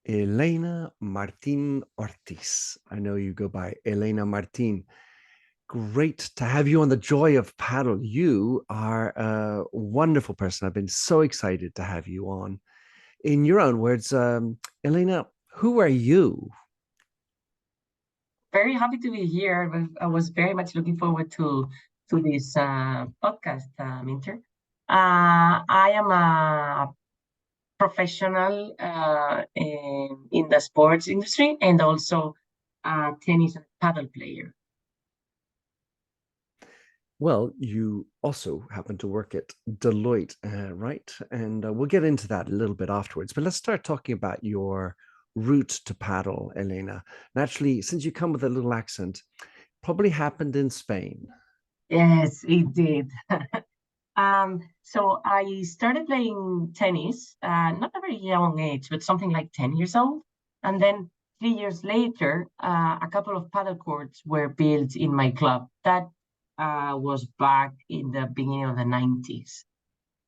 Elena Martín Ortiz. I know you go by Elena Martín. Great to have you on the Joy of Paddle. You are a wonderful person. I've been so excited to have you on. In your own words, Elena, who are you? Very happy to be here. I was very much looking forward to this podcast, Minter. I am a professional in the sports industry and also a tennis and paddle player. Well, you also happen to work at Deloitte, right? And we'll get into that a little bit afterwards. But let's start talking about your route to paddle, Elena. Naturally, since you come with a little accent, probably happened in Spain. Yes, it did. So I started playing tennis, not a very young age, but something like 10 years old. And then 3 years later, a couple of paddle courts were built in my club. That was back in the beginning of the 90s.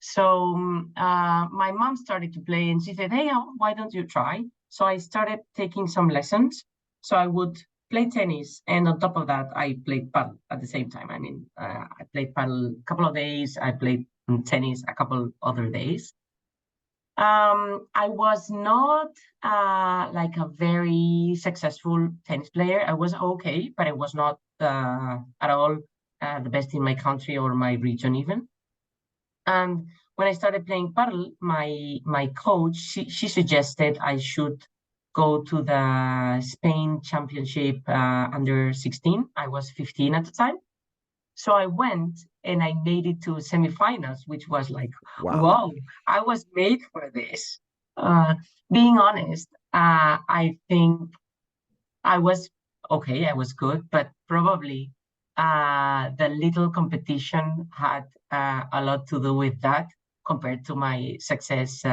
So my mom started to play and she said, "Hey, why don't you try?" So I started taking some lessons. So I would play tennis. And on top of that, I played paddle at the same time. I mean, I played paddle a couple of days. I played tennis a couple other days. I was not like a very successful tennis player. I was okay, but I was not at all the best in my country or my region even. And when I started playing paddle, my coach she suggested I should go to the Spain Championship under 16. I was 15 at the time, so I went and I made it to semifinals, which was like, Wow. wow, I was made for this. Uh, Being honest, I think I was okay, I was good, but probably the little competition had a lot to do with that compared to my success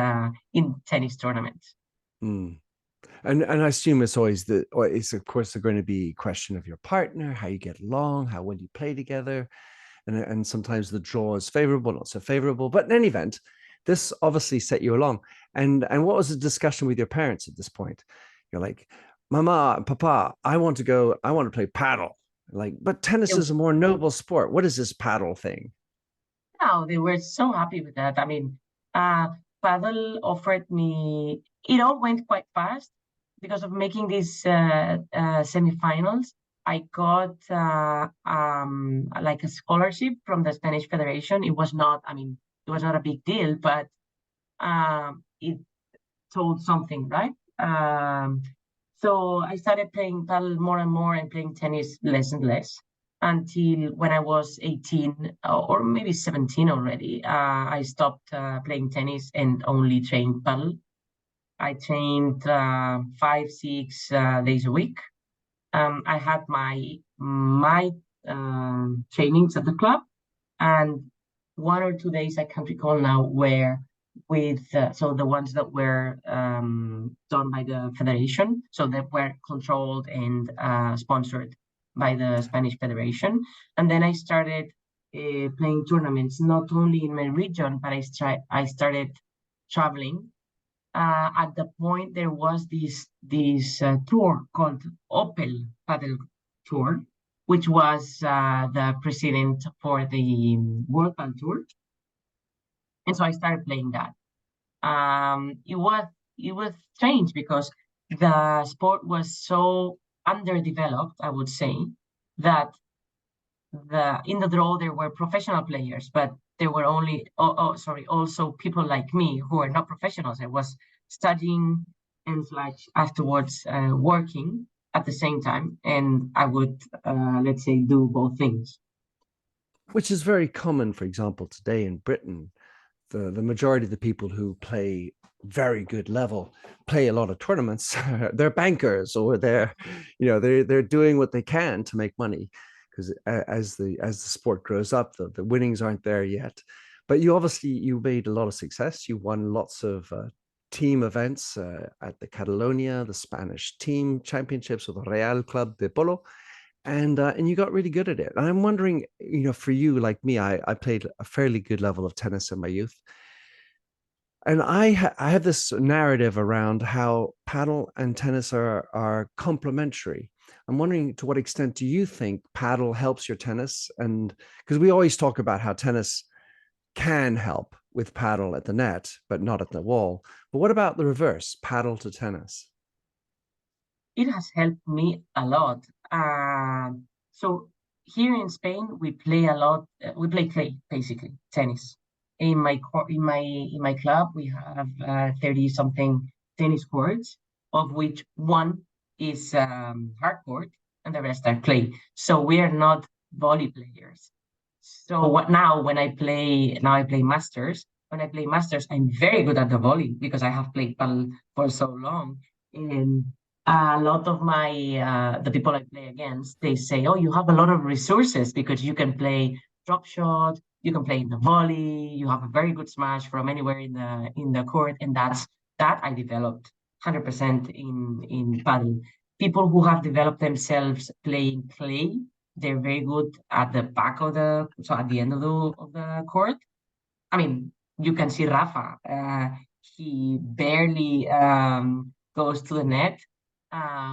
in tennis tournaments. Mm. And I assume it's always or it's of course going to be a question of your partner, how you get along, how well you play together, and sometimes the draw is favorable, not so favorable. But in any event, this obviously set you along. And what was the discussion with your parents at this point? You're like, Mama, Papa, I want to go, I want to play paddle. Like, but tennis is a more noble sport. What is this paddle thing? No, they were so happy with that. I mean, uh, Paddle offered me, it all went quite fast because of making these semifinals. I got like a scholarship from the Spanish Federation. It was not, I mean, it was not a big deal, but it told something, right? So I started playing paddle more and more and playing tennis less and less until when I was 18 or maybe 17 already. I stopped playing tennis and only trained paddle. I trained 5, 6 days a week. I had my trainings at the club, and 1 or 2 days I can't recall now where with so the ones that were done by the federation, so that were controlled and sponsored by the Spanish Federation. And then I started playing tournaments not only in my region, but I started traveling. At the point there was this tour called Opel Padel Tour, which was the president for the World Padel Tour, and so I started playing that. It was strange because the sport was so underdeveloped, I would say, that the in the draw there were professional players, but there were only sorry, also people like me who are not professionals. I was studying and slash afterwards working at the same time, and I would let's say do both things. Which is very common, for example, today in Britain. The majority of the people who play very good level play a lot of tournaments. They're bankers, or they're doing what they can to make money, because as the sport grows up, the winnings aren't there yet. But you made a lot of success. You won lots of team events at the Catalonia, the Spanish team championships with the Real Club de Polo, and you got really good at it. And I'm wondering, for you, like me, I played a fairly good level of tennis in my youth. And I have this narrative around how paddle and tennis are complementary. I'm wondering, to what extent do you think paddle helps your tennis? And because we always talk about how tennis can help with paddle at the net, but not at the wall. But what about the reverse, paddle to tennis? It has helped me a lot. So here in Spain, we play a lot. We play clay, basically tennis. In my club, we have 30 something tennis courts, of which one is hard court, and the rest are clay. So we are not volley players. So what now? I play masters. When I play masters, I'm very good at the volley because I have played paddle for so long, and a lot of my the people I play against, they say, "Oh, you have a lot of resources because you can play drop shot, you can play in the volley, you have a very good smash from anywhere in the court," and that I developed 100% in paddle. People who have developed themselves playing clay, they're very good at the back of at the end of the court. I mean, you can see Rafa. He barely goes to the net,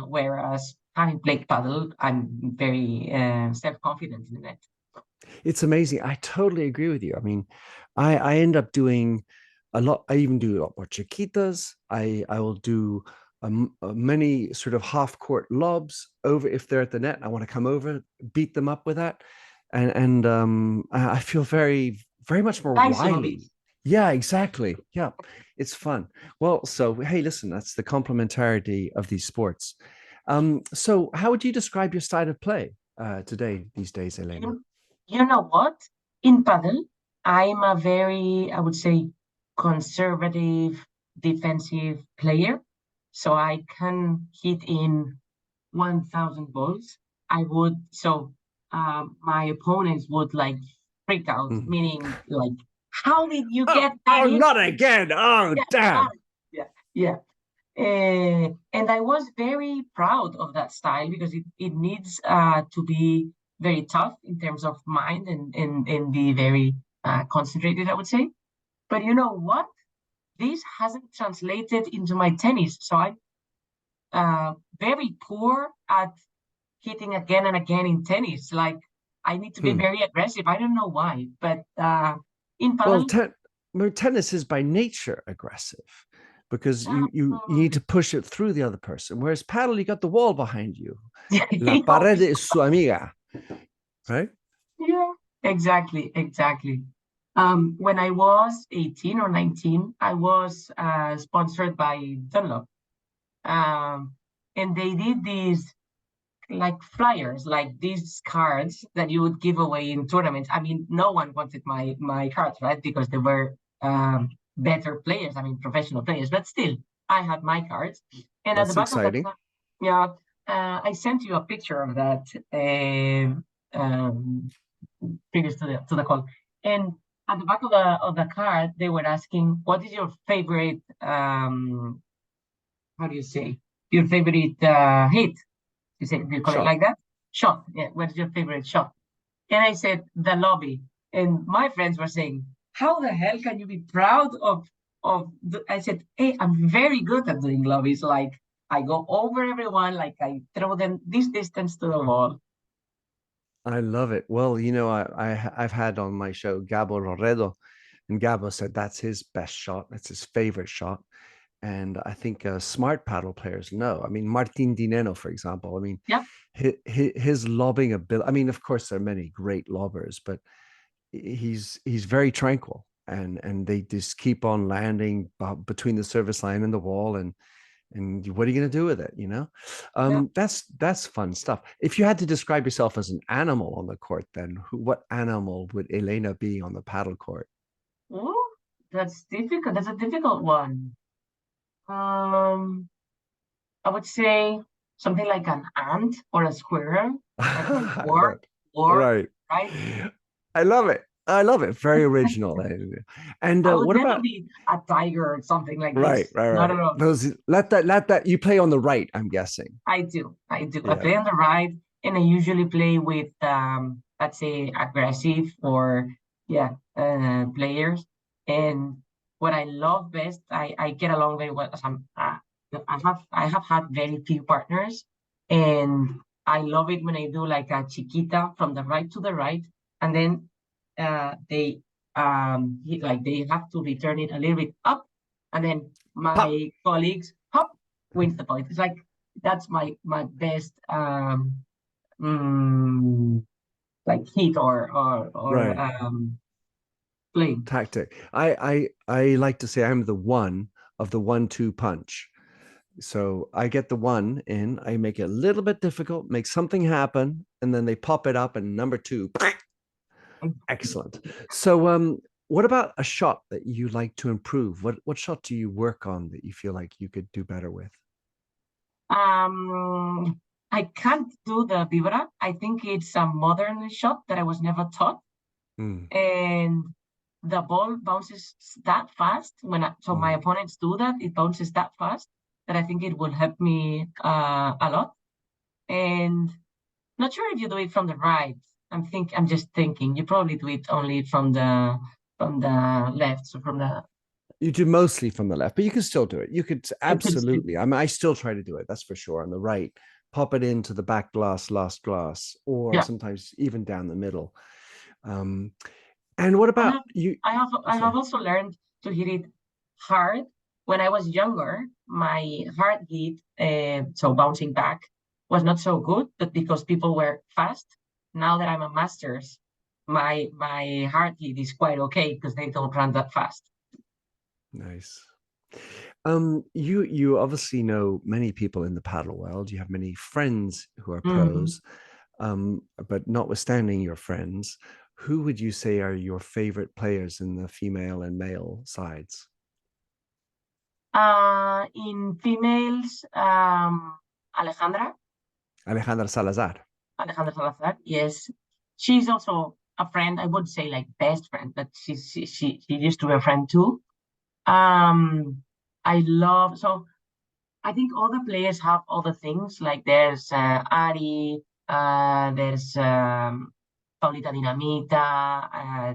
whereas having played paddle, I'm very self-confident in the net. It's amazing. I totally agree with you. I mean, I end up doing a lot. I even do a lot more chiquitas. I will do many sort of half court lobs over if they're at the net. I want to come over, beat them up with that, and I feel very much more Nice hobby. wily. Yeah, exactly. Yeah, it's fun. Well, so hey, listen, that's the complementarity of these sports. So how would you describe your style of play today, these days, Elena? You, you know what? In paddle, I'm a very, I would say, conservative defensive player. So I can hit in 1,000 balls. My opponents would like freak out, Mhm. meaning like, how did you Oh, get that oh, in? not again. Oh, Yeah, damn. yeah, yeah. And I was very proud of that style because it needs to be very tough in terms of mind and be very concentrated, I would say. But you know what? This hasn't translated into my tennis. So I'm very poor at hitting again and again in tennis. Like I need to be Hmm. very aggressive. I don't know why, but in Well, paddle, tennis is by nature aggressive because you need to absolutely. push it through the other person. Whereas paddle, you got the wall behind you. La You pared always- es su amiga, right? yeah, exactly, exactly. When I was 18 or 19, I was sponsored by Dunlop. Um, and they did these like flyers, like these cards that you would give away in tournaments. I mean, no one wanted my cards, right? Because they were better players. I mean, professional players. But still, I had my cards. And at the That's back of the exciting. yeah, I sent you a picture of that previous to the call. And at the back of the card, they were asking, "What is your favorite? How do you say your favorite hit?" Do you call it Shot. like that? Shot. Yeah. What's your favorite shot? And I said, the lobby. And my friends were saying, how the hell can you be proud I said, hey, I'm very good at doing lobbies. Like I go over everyone, like I throw them this distance to the wall. I love it. Well, I've had on my show Gabo Roredo, and Gabo said that's his best shot. That's his favorite shot. And I think smart paddle players know. I mean, Martin Dineno, for example. I mean, Yeah. his lobbing ability. I mean, of course, there are many great lobbers, but he's very tranquil, and they just keep on landing between the service line and the wall, and what are you going to do with it? Yeah. That's fun stuff. If you had to describe yourself as an animal on the court, then what animal would Elena be on the paddle court? Oh, that's difficult. That's a difficult one. Um, I would say something like an ant or a squirrel. I can work, Right. right? I love it. I love it. Very original. And I would what never about be a tiger or something like right, this. right, Not right. at all. Those let that you play on the right, I'm guessing. I do. I do. I Yeah. play on the right, and I usually play with let's say aggressive or yeah, players. And what I love best, I get along very well. I have had very few partners, and I love it when I do like a chiquita from the right to the right, and then they they have to return it a little bit up, and then Pop. my colleagues hop wins the point. It's like that's my best mm, like hit or Right. play. Tactic. I like to say I'm the one of the 1-2 punch. So I get the one in, I make it a little bit difficult, make something happen, and then they pop it up, and number two, excellent. So what about a shot that you like to improve? What shot do you work on that you feel like you could do better with? I can't do the vibra. I think it's a modern shot that I was never taught, Mm, and the ball bounces that fast so my mm. opponents do that. It bounces that fast that I think it will help me a lot. And not sure if you do it from the right. I'm just thinking you probably do it only from the left, so from the You do mostly from the left, but you can still do it. You could I could still, absolutely. I mean, I still try to do it. That's for sure. On the right, pop it into the back glass, last glass, or yeah. sometimes even down the middle. Um, and what I about have you? I have Sorry. also learned to hit it hard. When I was younger, my heartbeat, so bouncing back, was not so good, but because people were fast. Now that I'm a master's, my heartbeat is quite okay because they don't run that fast. Nice. You obviously know many people in the paddle world. You have many friends who are Mhm. pros. But notwithstanding your friends, who would you say are your favorite players in the female and male sides? In females, Alejandra, Alejandra Salazar. Alejandra Salazar, yes. She's also a friend. I would say like best friend, but she used to be a friend too. Um, I love so I think all the players have all the things. Like there's Ari, there's Paulita Dinamita,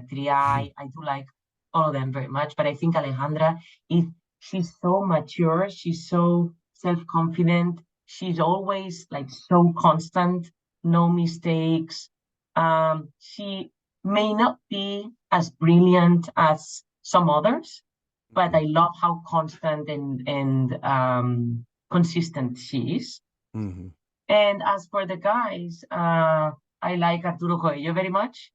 Triay. I do like all of them very much, but I think Alejandra is she's so mature, she's so self-confident, she's always like so constant, no mistakes. She may not be as brilliant as some others, but I love how constant and consistent she is. Mm-hmm. And as for the guys, I like Arturo Coelho very much.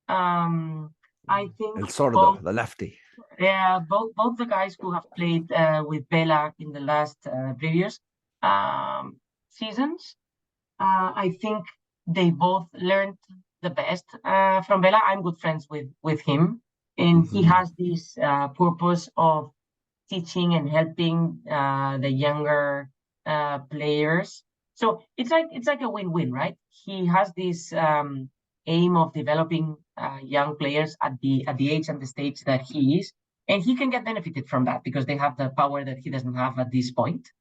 Um, I think El Sordo, both, the lefty. yeah, both the guys who have played with Bella in the last previous um, seasons, I think they both learned the best from Bella. I'm good friends with him, and he Mm-hmm. has this purpose of teaching and helping the younger players. So it's like a win-win, right? He has this aim of developing young players at the age and the stage that he is, and he can get benefited from that because they have the power that he doesn't have at this point.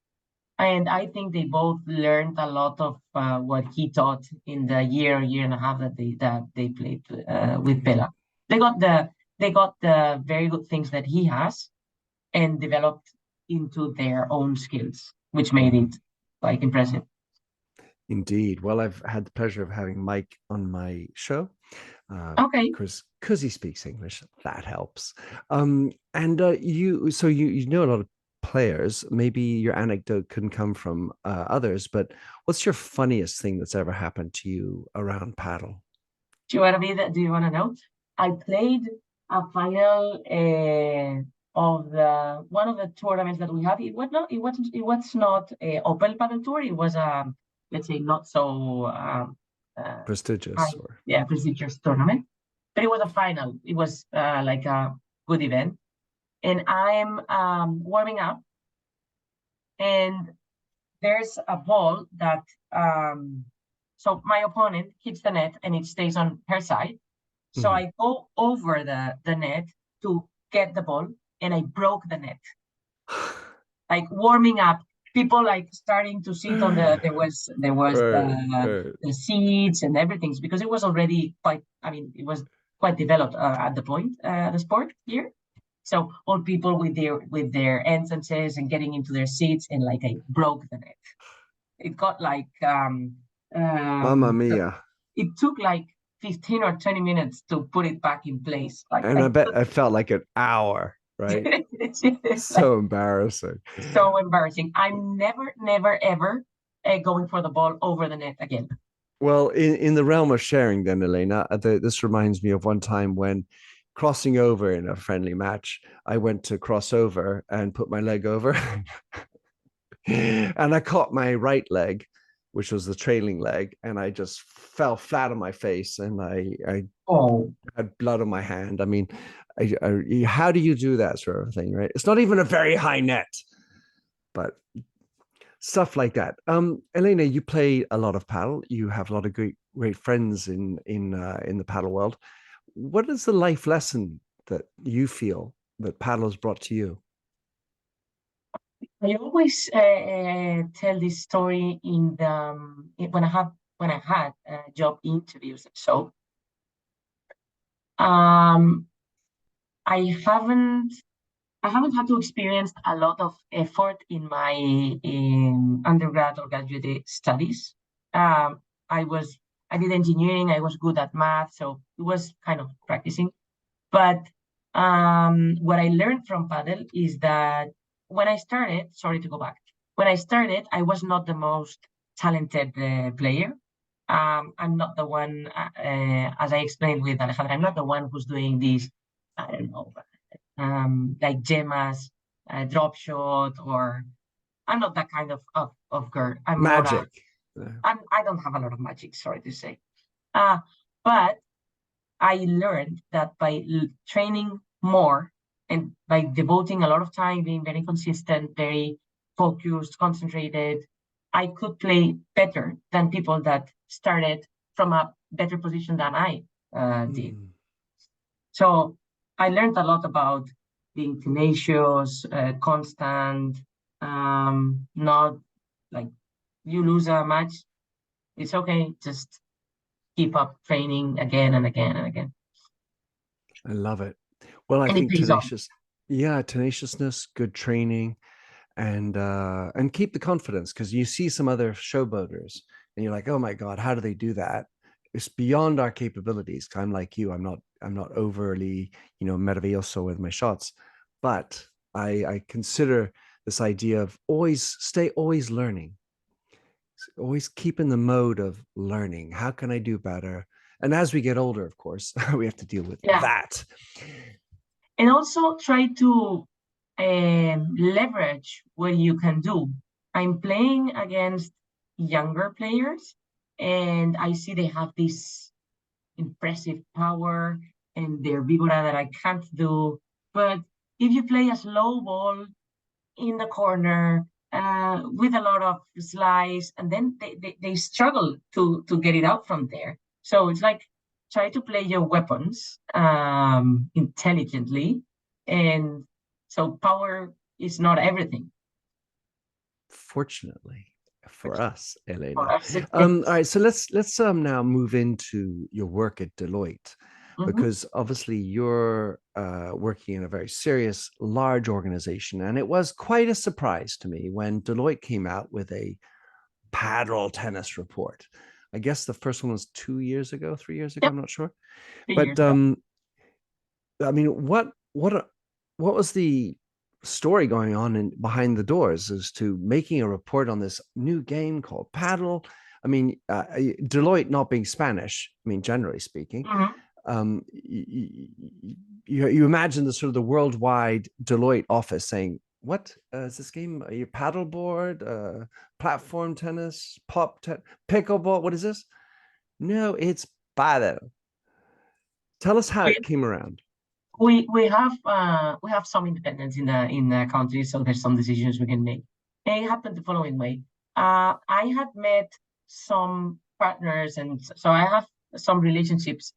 And I think they both learned a lot of what he taught in the year and a half that they played with Bella. They got the very good things that he has, and developed into their own skills, which made Mm-hmm. it like impressive. Indeed. Well, I've had the pleasure of having Mike on my show Okay. because he speaks English. That helps. And you know a lot of players. Maybe your anecdote couldn't come from others, but what's your funniest thing that's ever happened to you around paddle? Do you want to know? I played a final of the one of the tournaments that we have. It was not a Opel Padel Tour. It was a, let's say, not so uh, Prestigious high, or yeah, prestigious tournament. But it was a final. It was like a good event, and I'm warming up, and there's a ball that so my opponent hits the net and it stays on her side. So Mhm. I go over the net to get the ball, and I broke the net. Like warming up, people like starting to sit on there was Right, right. the seats and everything because it was already quite. I mean, it was quite developed at the point the sport here. So all people with their entrances and getting into their seats, and like I broke the net. It got like Mamma um, mia. it took like 15 or 20 minutes to put it back in place. Like And I bet I felt like an hour, right? it's like So embarrassing. so embarrassing. I'm never, ever going for the ball over the net again. Well, in the realm of sharing, then, Elena, this reminds me of one time when crossing over in a friendly match, I went to cross over and put my leg over, and I caught my right leg, which was the trailing leg, and I just fell flat on my face, and I Oh, had blood on my hand. I mean, how do you do that sort of thing, right? It's not even a very high net, but stuff like that. Elena, you play a lot of paddle. You have a lot of great friends in the paddle world. What is the life lesson that you feel that paddle has brought to you? I always tell this story in the when I had job interviews. So um, I haven't I haven't had to experience a lot of effort in my undergrad or graduate studies. Um, I was I did engineering. I was good at math, so it was kind of practicing. But what I learned from paddle is that when I started, sorry to go back, when I started, I was not the most talented player. I'm not the one, as I explained with Alejandra, I'm not the one who's doing these, I don't know, like Gemma's drop shot, or I'm not that kind of girl. I'm more Magic. I don't have a lot of magic, sorry to say. Uh, but I learned that by training more and by devoting a lot of time, being very consistent, very focused, concentrated, I could play better than people that started from a better position than I did. Mm. So I learned a lot about being tenacious, constant, not like you lose a match, it's okay, just keep up training again and again and again. I love it. Well, I And it think pays off. tenaciousness, good training, and keep the confidence, because you see some other showboaters and you're like, oh my God, how do they do that? It's beyond our capabilities. I'm like you. I'm not overly, meravilloso with my shots, but I consider this idea of always learning, always keep in the mode of learning. How can I do better? And as we get older, of course, we have to deal with Yeah. that. And also try to leverage what you can do. I'm playing against younger players, and I see they have this impressive power and their vibora that I can't do. But if you play a slow ball in the corner with a lot of slice, and then they struggle to get it out from there. So it's like try to play your weapons intelligently, and so power is not everything. Fortunately for us, For Elena. us, All right, so let's now move into your work at Deloitte, Mhm. because obviously you're working in a very serious, large organization, and it was quite a surprise to me when Deloitte came out with a paddle tennis report. I guess the first one was 2 years ago, 3 years ago, Yep, I'm not sure. 3 years But ago. I mean, what was the story going on behind the doors as to making a report on this new game called paddle? I mean, Deloitte not being Spanish, I mean, generally speaking, Mhm. you imagine the sort of the worldwide Deloitte office saying, "What is this game? Your paddleboard, platform tennis, pickleball? What is this?" No, it's paddle. Tell us how We it came around. we have some independence in the country, so there's some decisions we can make. And it happened the following way. I had met some partners, and so I have some relationships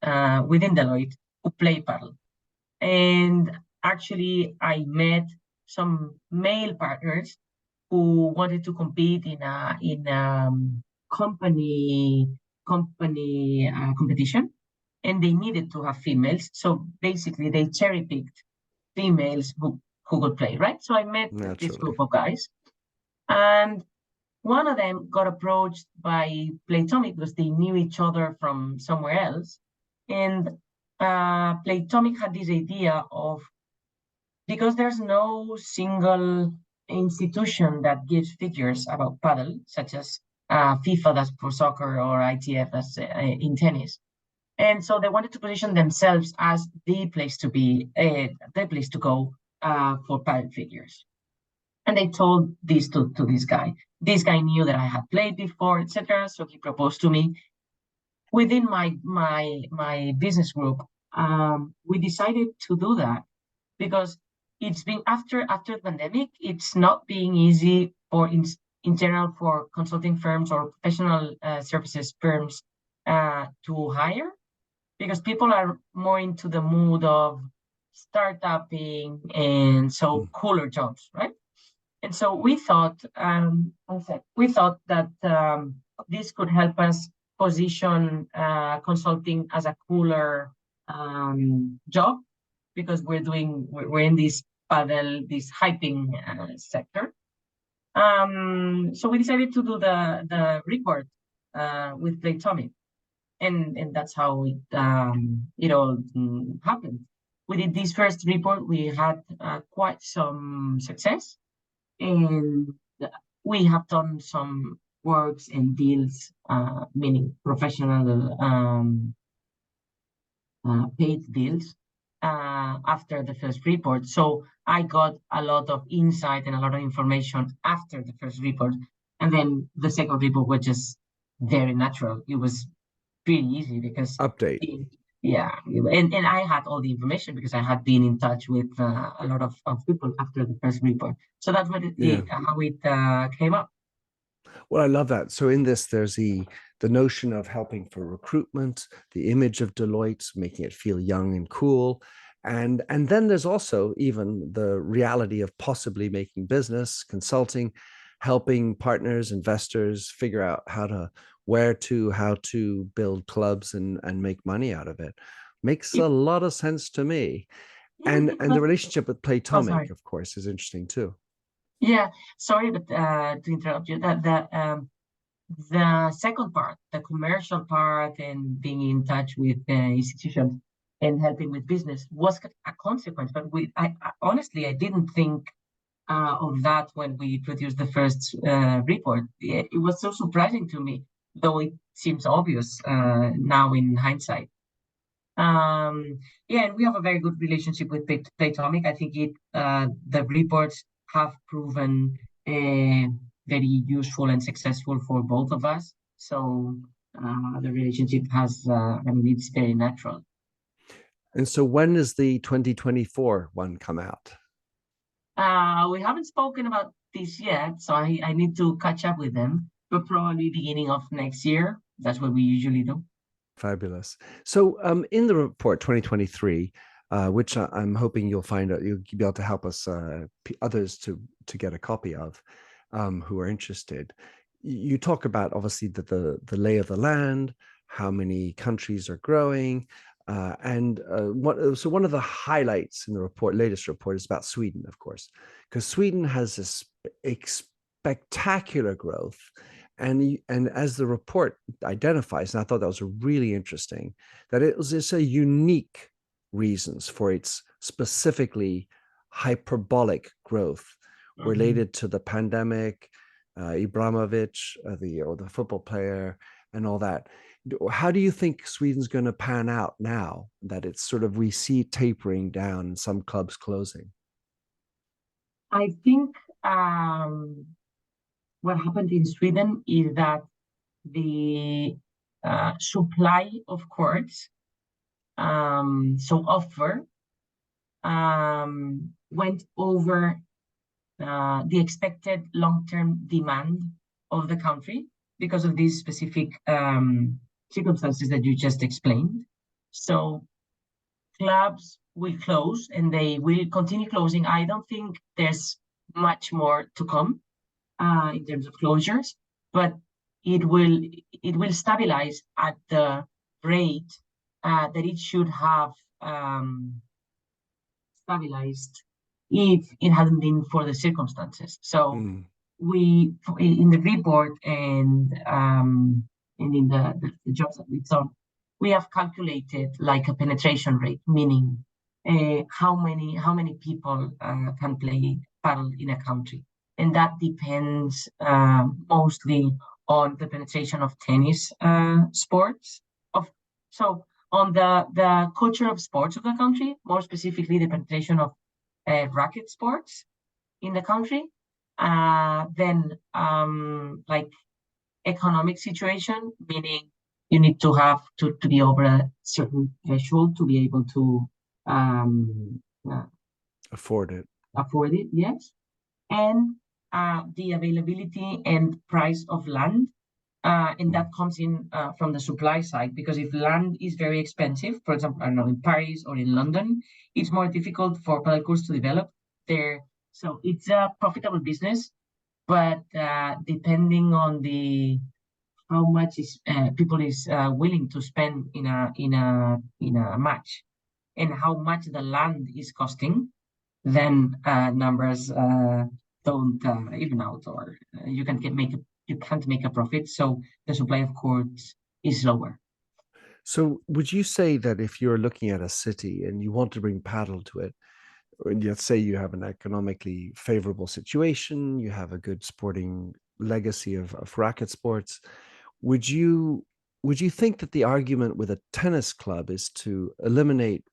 within Deloitte who play paddle. And actually, I met some male partners who wanted to compete in company competition, and they needed to have females. So basically, they cherry picked females who could play, right? So I met this Naturally. group of guys, and one of them got approached by Playtomic because they knew each other from somewhere else. And Playtomic had this idea of, because there's no single institution that gives figures about paddle, such as FIFA does for soccer or ITF does in tennis. And so they wanted to position themselves as the place to be, the place to go for paddle figures. And they told this to this guy. This guy knew that I had played before, etc. So he proposed to me. Within my business group, we decided to do that because it's been after the pandemic. It's not being easy for in general for consulting firms or professional services firms to hire, because people are more into the mood of startupping and so cooler jobs, right? And so we thought that this could help us position consulting as a cooler job, because we're in this hyping sector. So we decided to do the report with Playtomic, and that's how it all happened. We did this first report. We had quite some success, and we have done some works and deals, meaning professional paid deals after the first report. So I got a lot of insight and a lot of information after the first report. And then the second report was just very natural. It was pretty easy because Update. yeah, and I had all the information because I had been in touch with a lot of people after the first report. So that's what how it came up. Well, I love that. So in this, there's the notion of helping for recruitment, the image of Deloitte, making it feel young and cool. And then there's also even the reality of possibly making business, consulting, helping partners, investors figure out how to build clubs and make money out of it. Makes a lot of sense to me. And the relationship with Playtomic, of course, is interesting too. Yeah, sorry, but to interrupt you, that the second part, the commercial part, and being in touch with institutions and helping with business was a consequence. But I honestly, I didn't think of that when we produced the first report. It was so surprising to me, though it seems obvious now in hindsight. Yeah, and we have a very good relationship with Playtomic. I think the reports have proven very useful and successful for both of us. So the relationship it's very natural. And so when is the 2024 one come out? We haven't spoken about this yet, so I need to catch up with them, but probably beginning of next year. That's what we usually do. Fabulous. So in the report 2023, which I'm hoping you'll be able to help us, others to get a copy of, who are interested. You talk about obviously the lay of the land, how many countries are growing, so one of the highlights in the latest report is about Sweden, of course, because Sweden has this spectacular growth. And as the report identifies, and I thought that was really interesting, that it's a unique reasons for its specifically hyperbolic growth related to the pandemic, Ibrahimovic, the football player, and all that. How do you think Sweden's going to pan out now that it's we see tapering down and some clubs closing? I think what happened in Sweden is that the supply of courts, so offer, went over the expected long-term demand of the country because of these specific circumstances that you just explained. So clubs will close and they will continue closing. I don't think there's much more to come in terms of closures, but it will stabilize at the rate that it should have stabilized if it hadn't been for the circumstances. So Mm. we, in the report and in the jobs that we've done, we have calculated like a penetration rate, meaning how many people can play paddle in a country, and that depends mostly on the penetration of tennis sports. Of so on the culture of sports of the country, more specifically the penetration of racket sports in the country, then like economic situation, meaning you need to have to be over a certain threshold to be able to um, uh, Afford it. afford it, yes, and the availability and price of land. And that comes in from the supply side, because if land is very expensive, for example, I don't know, in Paris or in London, it's more difficult for paddle courts to develop there. So it's a profitable business, but depending on the how much is people is willing to spend in a match, and how much the land is costing, then numbers don't even out, or you can't make a profit. So the supply of courts is lower. So would you say that if you're looking at a city and you want to bring paddle to it, or let's say you have an economically favorable situation, you have a good sporting legacy of racket sports, would you would you think that the argument with a tennis club is to eliminate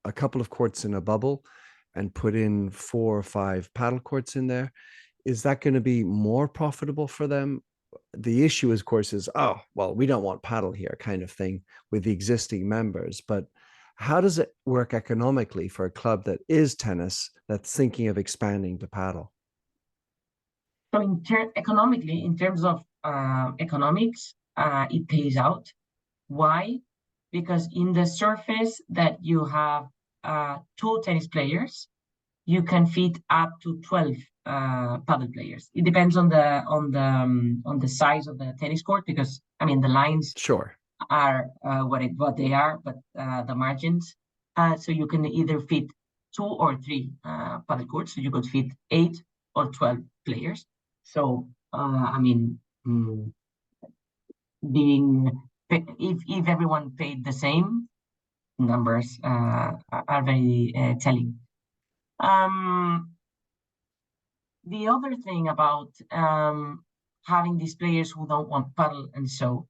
a couple of courts in a bubble and put in 4 or 5 paddle courts in there? Is that going to be more profitable for them? The issue, of course, is, oh, well, we don't want paddle here kind of thing with the existing members. But how does it work economically for a club that is tennis that's thinking of expanding to paddle? So economically, in terms of economics, it pays out. Why? Because in the surface that you have two tennis players, you can fit up to 12 paddle players. It depends on the size of the tennis court, because I mean the lines Sure. are what they are, but the margins. So you can either fit 2 or 3 paddle courts. So you could fit 8 or 12 players. So I mean, being if everyone paid the same, numbers are very telling. The other thing about having these players who don't want paddle, and so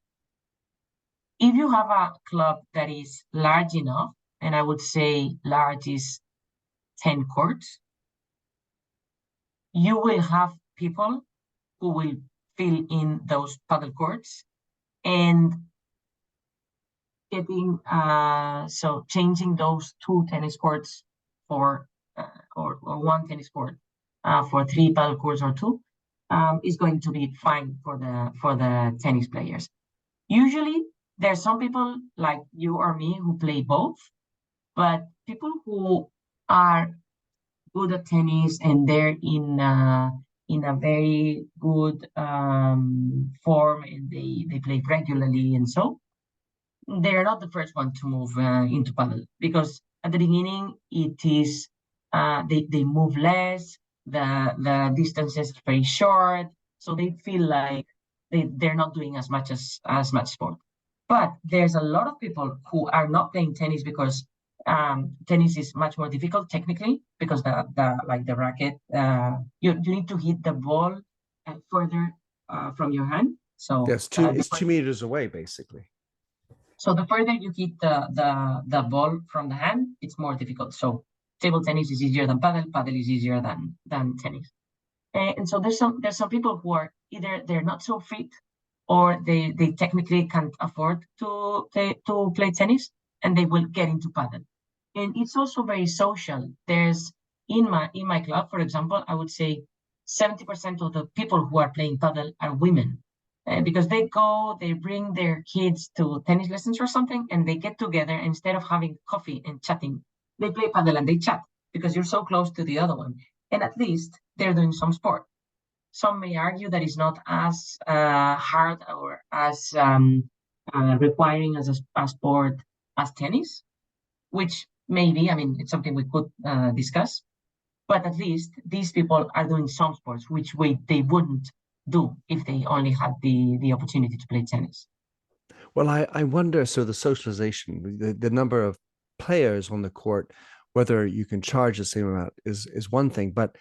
if you have a club that is large enough, and I would say large is 10 courts, you will have people who will fill in those paddle courts, and changing those 2 tennis courts for or 1 tennis court for 3 paddle courts or 2 is going to be fine for the tennis players. Usually, there's some people like you or me who play both, but people who are good at tennis and they're in a very good form, and they play regularly, and so they're not the first one to move into paddle, because at the beginning it is they move less, the distances are very short, so they feel like they're not doing as much sport. But there's a lot of people who are not playing tennis because tennis is much more difficult technically, because the racket, you need to hit the ball further from your hand. So Yes, it's 2 meters away, basically. so the further you hit the ball from the hand, it's more difficult. So table tennis is easier than paddle. Paddle is easier than tennis. And so there's some people who are either they're not so fit, or they technically can't afford to play tennis, and they will get into paddle. And it's also very social. There's in my club, for example, I would say 70% of the people who are playing paddle are women, because they bring their kids to tennis lessons or something, and they get together. Instead of having coffee and chatting, they play paddle and they chat, because you're so close to the other one, and at least they're doing some sport. Some may argue that it's not as hard or as requiring as a sport as tennis, which maybe, I mean, it's something we could discuss, but at least these people are doing some sports, which they wouldn't do if they only had the opportunity to play tennis. Well, I wonder, so the socialization, the number of players on the court, whether you can charge the same amount is one thing, but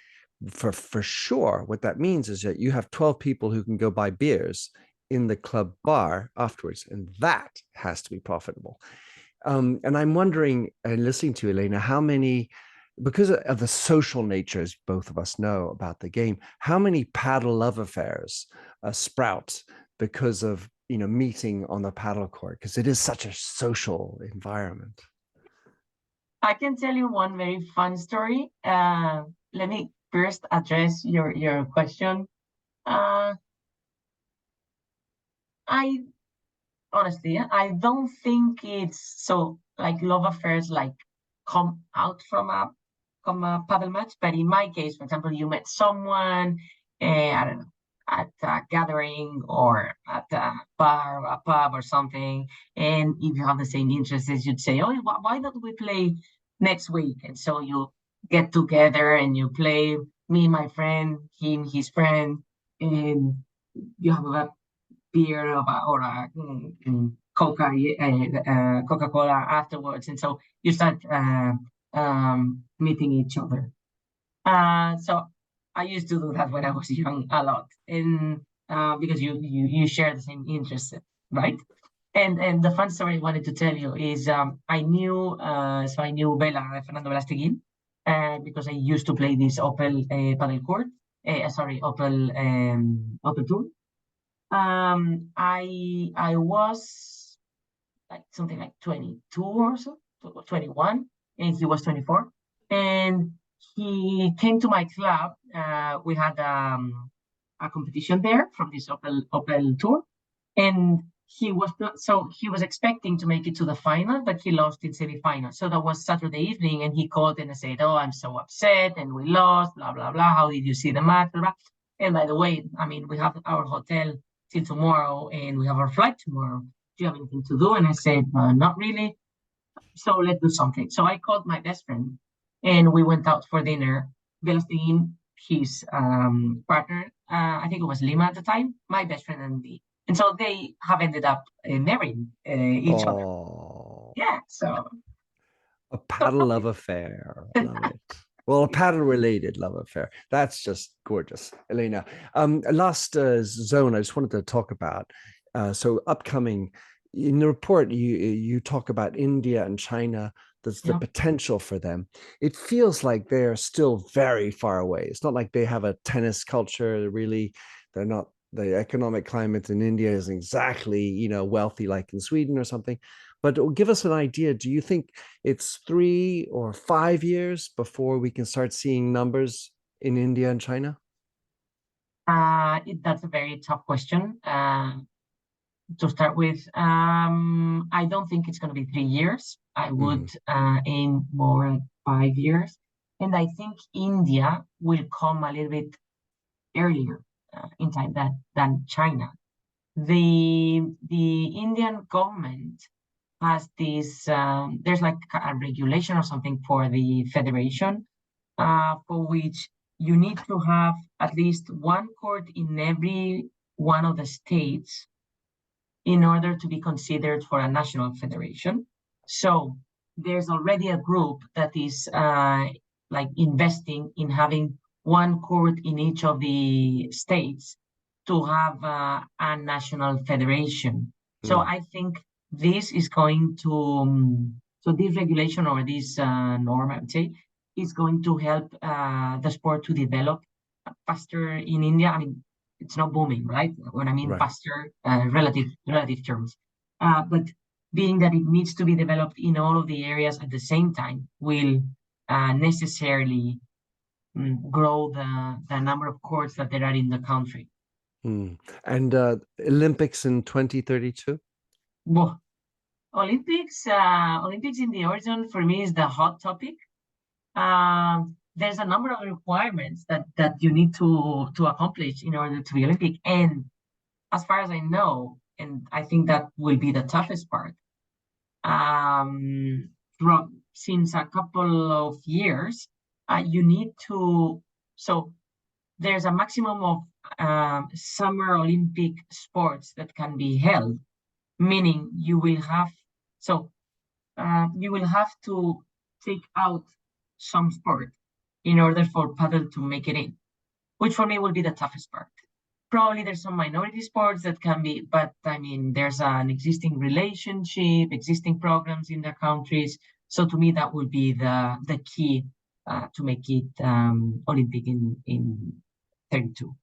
for sure, what that means is that you have 12 people who can go buy beers in the club bar afterwards, and that has to be profitable. And I'm wondering, and listening to Elena, how many, because of the social nature, as both of us know about the game, how many paddle love affairs sprout because of meeting on the paddle court, because it is such a social environment. I can tell you one very fun story. Let me first address your question. I honestly, I don't think it's so like love affairs like come out from a paddle match. But in my case, for example, you met someone, I don't know, at a gathering or at a bar or a pub or something, and if you have the same interests, you'd say, "Oh, why don't we play next week?" And so you get together and you play. Me, my friend, him, his friend, and you have a beer or a Coca-Cola afterwards, and so you start meeting each other. So I used to do that when I was young a lot, and because you share the same interests, right? And the fun story I wanted to tell you is I knew Fernando Velasteguin, because I used to play this Opel Padel Court, Opel Tour. I was like something like 22 or so, 21, and he was 24. And he came to my club. We had a competition there from this Opel Tour, and he was expecting to make it to the final, but he lost in semifinal. So that was Saturday evening, and he called and I said, "Oh, I'm so upset, and we lost. Blah blah blah. How did you see the match?" Blah, blah. And by the way, I mean, we have our hotel till tomorrow, and we have our flight tomorrow. Do you have anything to do? And I said, "Not really. So let's do something." So I called my best friend, and we went out for dinner. Belstein, his partner, I think it was Lima at the time, my best friend and me. And so they have ended up marrying each other. Oh, Yeah, so a paddle love affair. Love it. Well, a paddle related love affair. That's just gorgeous, Elena. Last zone I just wanted to talk about. So upcoming in the report, you talk about India and China. There's the yeah. potential for them. It feels like they're still very far away. It's not like they have a tennis culture. Really, they're not. The economic climate in India isn't exactly, wealthy like in Sweden or something. But give us an idea. Do you think it's 3 or 5 years before we can start seeing numbers in India and China? That's a very tough question to start with. I don't think it's going to be 3 years. I would Mhm. aim more at 5 years. And I think India will come a little bit earlier in time than China. The Indian government has this, there's like a regulation or something for the federation, for which you need to have at least one court in every one of the states in order to be considered for a national federation. So there's already a group that is like investing in having one court in each of the states to have a national federation. So Mm. I think this is going to, so this regulation or this norm, I would say, is going to help the sport to develop faster in India. I mean, it's not booming, right? When I mean Right. faster, relative terms. But being that it needs to be developed in all of the areas at the same time will necessarily grow the number of courts that there are in the country. Mm. And Olympics in 2032? Well, Olympics in the horizon for me is the hot topic. There's a number of requirements that you need to accomplish in order to be Olympic, and as far as I know, and I think that will be the toughest part, since a couple of years, you need to, so there's a maximum of summer Olympic sports that can be held, meaning you will have to take out some sport in order for paddle to make it in, which for me will be the toughest part. Probably there's some minority sports that can be, but I mean, there's an existing relationship, existing programs in their countries. So to me, that would be the key to make it Olympic in 32.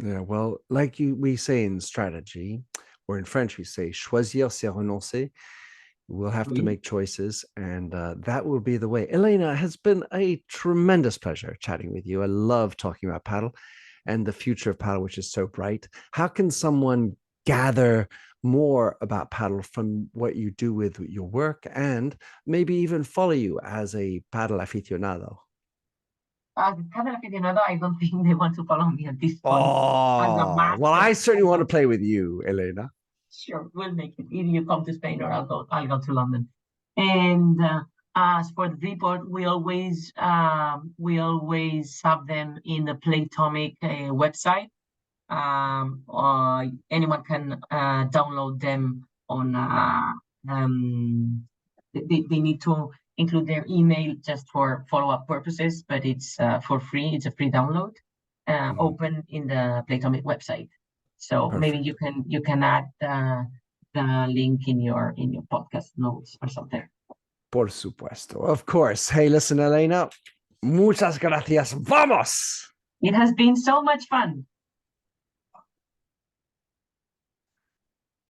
Yeah, well, like we say in strategy, or in French, we say choisir, c'est renoncer. We'll have to make choices, and that will be the way. Elena, it has been a tremendous pleasure chatting with you. I love talking about paddle and the future of paddle, which is so bright. How can someone gather more about paddle from what you do with your work, and maybe even follow you as a paddle aficionado? Paddle aficionado, I don't think they want to follow me at this point. Oh, well, I certainly want to play with you, Elena. Sure, we'll make it. Either you come to Spain or I'll go to London. And as for the report, we always have them in the Playtomic website. Anyone can download them on. They need to include their email just for follow-up purposes, but it's for free. It's a free download, open in the Playtomic website. So Perfect. maybe you can add the link in your podcast notes or something. Por supuesto, of course. Hey, listen, Elena, muchas gracias. Vamos. It has been so much fun.